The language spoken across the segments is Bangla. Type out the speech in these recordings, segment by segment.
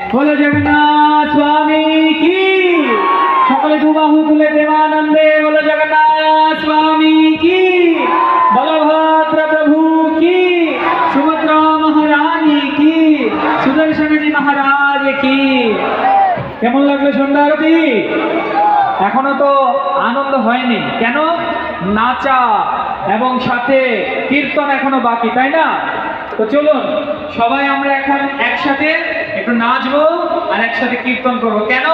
बोलो जगन्नाथ स्वामी की सकले दुबाहु तुले देवानंदे बोलो जगन्नाथ स्वामी की बलभद्र प्रभु की सुभद्रा महारानी की सुदर्शन जी महाराज की কেমন লাগলো সন্ধ্যা আরতি এখনো তো আনন্দ হয়নি কেন নাচা এবং সাথে কীর্তন এখনো বাকি তাই না তো চলুন সবাই আমরা এখন একসাথে একটু নাচবো আর একসাথে কীর্তন করবো কেন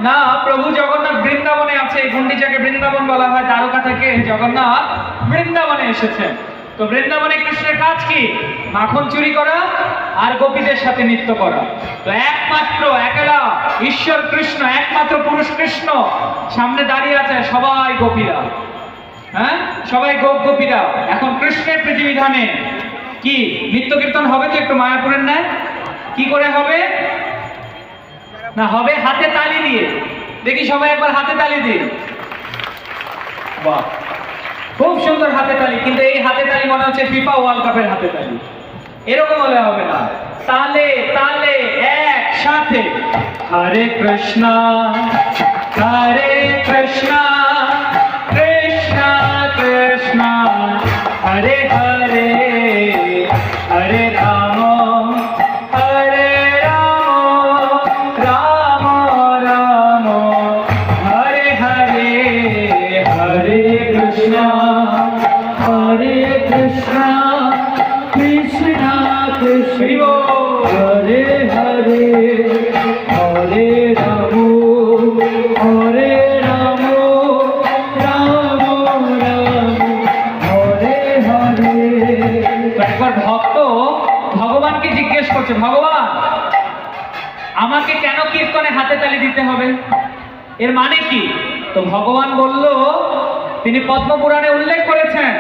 না প্রভু জগন্নাথ বৃন্দাবনে আছে গুন্ডিচাকে বৃন্দাবন বলা হয় দ্বারকা থেকে জগন্নাথ বৃন্দাবনে এসেছেন তো বৃন্দাবনে কৃষ্ণের কাজ কি মাখন চুরি করা আর গোপীদের সাথে নৃত্য করা তো একমাত্র একলা ঈশ্বর কৃষ্ণ একমাত্র পুরুষ কৃষ্ণ সামনে দাঁড়িয়ে আছে সবাই গোপীরা হ্যাঁ সবাই গোপীরা এখন কৃষ্ণের পৃথিবীধামে কি নিত্য কীর্তন হবে তো একটু মায়াপুরের ন্যায় কি করে হবে না হবে হাতে তালি দিয়ে দেখি সবাই একবার হাতে তালি দিয়ে বাহ খুব সুন্দর হাতে তালি কিন্তু এই হাতে তালি মনে হচ্ছে ফিফা ওয়ার্ল্ড কাপের হাতে তালি এরকম হলে হবে না তালে তালে একসাথে হরে কৃষ্ণ কৃষ্ণ কৃষ্ণ হরে হরে হরে রাম হরে রাম রাম রাম হরে হরে হরে কৃষ্ণ কৃষ্ণ কৃষ্ণ হরে হরে হরে রাম হরে রাম রাম রাম হরে হরে একবার ভক্ত ভগবানকে জিজ্ঞেস করছে ভগবান আমাকে কেন কীর্তনে হাতে তালি দিতে হবে এর মানে কি তো ভগবান বলল তিনি পদ্মপুরাণে উল্লেখ করেছেন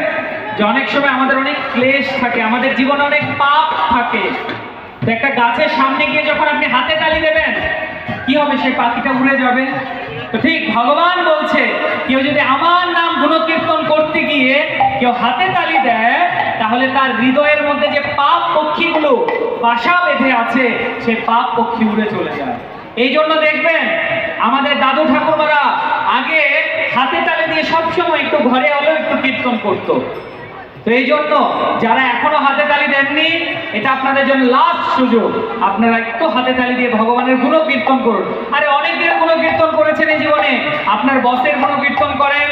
যে অনেক সময় আমাদের অনেক ক্লেশ থাকে আমাদের জীবনে অনেক পাপ থাকে তো একটা গাছের সামনে গিয়ে যখন আপনি হাতে তালি দেবেন কি হবে সেই পাখিটা উড়ে যাবে তো ঠিক ভগবান বলছে কেউ যদি আমার নাম গুণকীর্তন করতে গিয়ে কেউ হাতে তালি দেয় তাহলে তার হৃদয়ের মধ্যে যে পাপ পক্ষীগুলো বাসা বেঁধে আছে সেই পাপ পক্ষী উড়ে চলে যায় এই জন্য দেখবেন আমাদের দাদু ঠাকুরমারা আগে হাতে তালি দিয়ে সবসময় একটু ঘরে হলেও একটু কীর্তন করতো তো এই জন্য যারা এখনো হাতে তালি দেননি এটা আপনাদের জন্য লাস্ট সুযোগ আপনারা একটু হাতে তালি দিয়ে ভগবানের গুণকীর্তন করুন আরে অনেকের গুণকীর্তন করেছেন এই জীবনে আপনার বসের গুণকীর্তন করেন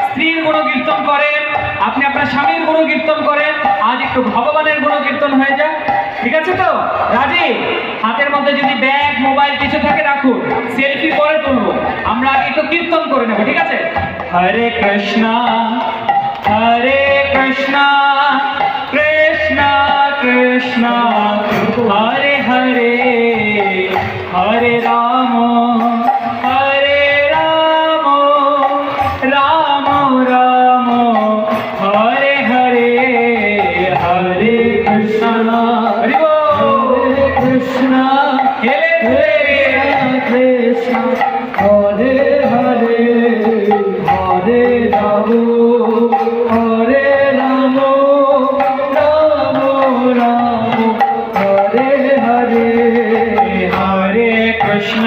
স্ত্রীর গুণকীর্তন করেন আপনি আপনার স্বামীর গুণকীর্তন করেন আজ একটু ভগবানের গুণকীর্তন হয়ে যাক ঠিক আছে তো রাজি হাতের মধ্যে যদি ব্যাগ মোবাইল কিছু থাকে রাখুন সেলফি পরে তুলবো আমরা আগে একটু কীর্তন করে নেব ঠিক আছে হরে কৃষ্ণ কৃষ্ণ কৃষ্ণ হরে হরে হরে রাম রাম রাম হরে হরে হরে কৃষ্ণ হরে হরে রাম রাম রাম হরে হরে হরে কৃষ্ণ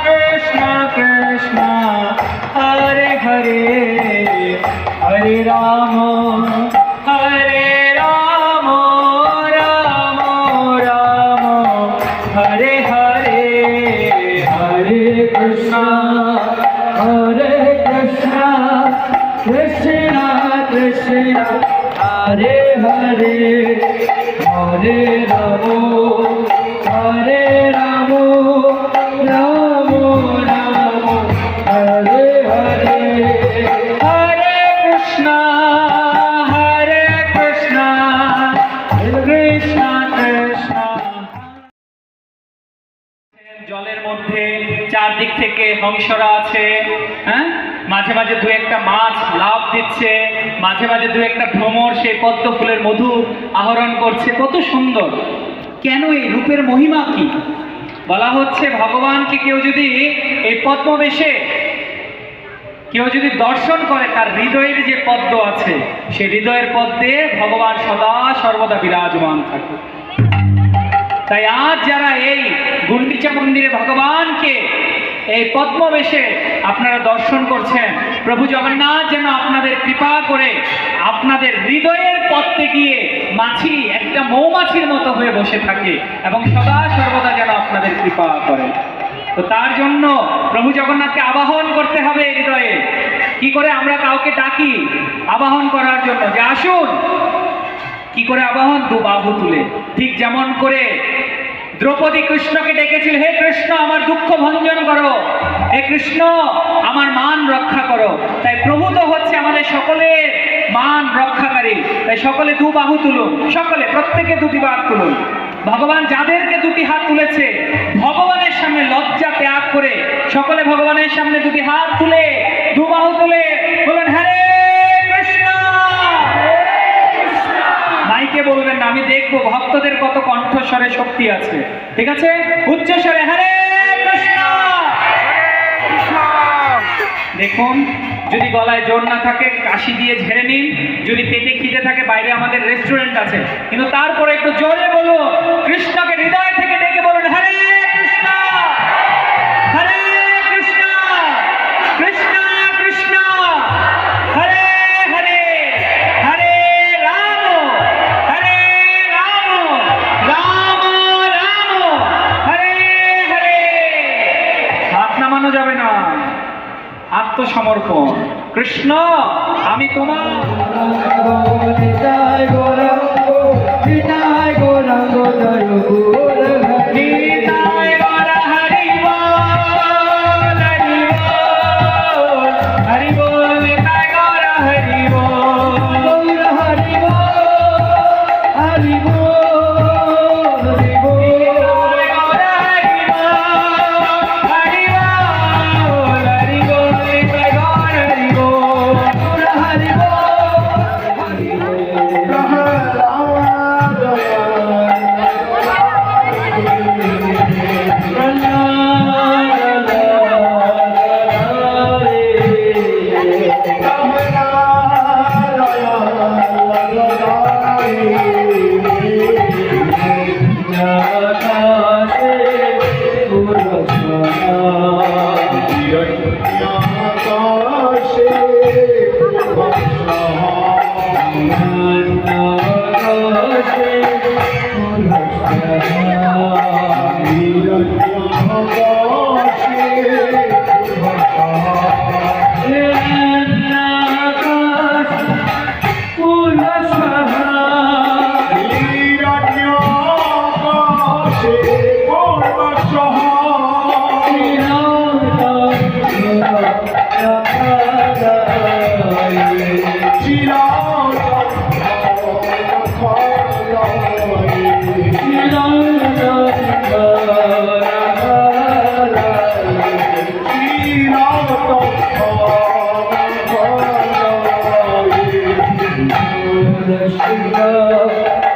কৃষ্ণ কৃষ্ণ হরে হরে হরে রাম রাম রাম হরে হরে হরে কৃষ্ণ কৃষ্ণ কৃষ্ণ হরে হরে হরে রাম রাম রাম হরে হরে হরে কৃষ্ণ কৃষ্ণ কৃষ্ণ জলের মধ্যে চারদিক থেকে হংসরা আছে, হ্যাঁ, মাঝে মাঝে দু একটা মাছ লাফ দিচ্ছে, মাঝে মাঝে দু একটা ভ্রমর সেই পদ্ম ফুলের মধু আহরণ করছে, কত সুন্দর। কেন এই রূপের মহিমা কি? বলা হচ্ছে ভগবানকে কেউ যদি এই পদ্মবেশে কেউ যদি দর্শন করে, তার হৃদয়ের যে পদ্ম আছে সেই হৃদয়ের পদ্মে ভগবান সদা সর্বদা বিরাজমান থাকে। তাই আজ যারা এই গুন্ডিচা মন্দিরে ভগবানকে এই পদ্মবেশে আপনারা দর্শন করছেন, প্রভু জগন্নাথ যেন আপনাদের কৃপা করে আপনাদের হৃদয়ের পদ্মে গিয়ে মাছি একটা মৌমাছির মতো হয়ে বসে থাকে এবং সদা সর্বদা যেন আপনাদের কৃপা করে। তো তার জন্য প্রভু জগন্নাথকে আবাহন করতে হবে হৃদয়ে। কি করে আমরা কাউকে ডাকি আবাহন করার জন্য যে আসুন? কি করে আবাহন? দু বাহু তুলে। ঠিক যেমন করে দ্রৌপদী কৃষ্ণকে ডেকেছিল, হে কৃষ্ণ আমার দুঃখ ভঞ্জন করো, হে কৃষ্ণ আমার মান রক্ষা করো। তাই প্রভু তো হচ্ছে আমাদের সকলের মান রক্ষাকারী। তাই সকলে দু বাহু তুলুন, সকলে প্রত্যেকে দুটি বাহু তুলুন। ভগবান যাদেরকে দুটি হাত তুলেছে, ভগবানের সামনে লজ্জা ত্যাগ করে সকলে ভগবানের সামনে দুটি হাত তুলে দু বাহু তুলে বলুন হরে কৃষ্ণ। মাইকে বলবেন না, আমি দেখবো ভক্তদের কত কণ্ঠস্বরে শক্তি আছে। ঠিক আছে, উচ্চ স্বরে হরে কৃষ্ণ। দেখুন, যদি গলায় জোর না থাকে কাশি দিয়ে ঝেড়ে নিন, যদি পেটে খিদে থাকে বাইরে আমাদের রেস্টুরেন্ট আছে, কিন্তু তারপরে একটু জোরে বলুন, কৃষ্ণকে হৃদয় থেকে ডেকে বলুন হরে কৃষ্ণ হরে কৃষ্ণ কৃষ্ণ কৃষ্ণ হরে হরে হরে রাম রাম রাম হরে হরে। হাত নামানো যাবে না, আত্মসমর্পণ। কৃষ্ণ আমি তোমার। নিতাই গৌরাঙ্গ নিতাই গৌরাঙ্গ জয় গৌর নিতাই গৌর হরি বল হরি বল হরি বল নিতাই গৌর হরি বল গৌর হরি বল হরি বল হরি বল গৌর হরি বল হরি বল হরি বল নিতাই গৌর হরি বল গৌর হরি বল হরি Shiva